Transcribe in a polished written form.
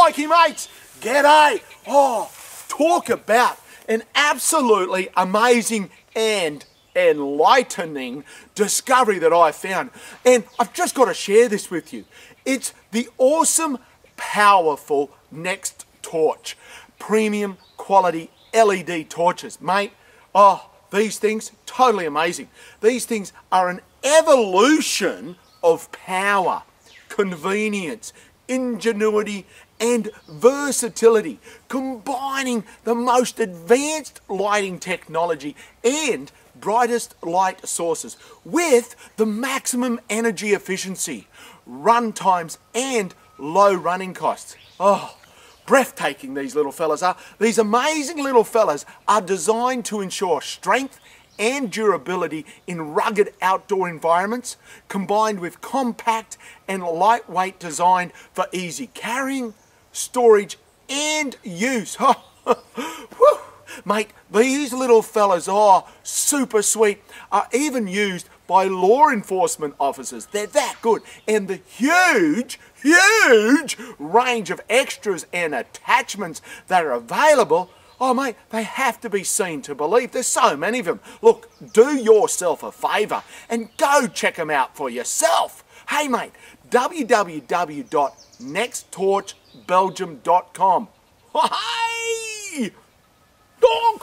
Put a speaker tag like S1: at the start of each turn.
S1: Crikey, mates! G'day! Oh, talk about an absolutely amazing and enlightening discovery that I found. And I've just got to share this with you. It's the awesome, powerful Next Torch. Premium quality LED torches, mate. Oh, these things, totally amazing. These things are an evolution of power, convenience, ingenuity and versatility, combining the most advanced lighting technology and brightest light sources with the maximum energy efficiency, run times and low running costs. Oh, breathtaking these little fellas are. These amazing little fellas are designed to ensure strength and durability in rugged outdoor environments, combined with compact and lightweight design for easy carrying, storage and use. Whew. Mate, these little fellas are super sweet, are even used by law enforcement officers. They're that good. And the huge range of extras and attachments that are available, oh mate, they have to be seen to believe. There's so many of them. Look, do yourself a favour and go check them out for yourself. Hey mate, www.nexttorchbelgium.com. Hey! Oh,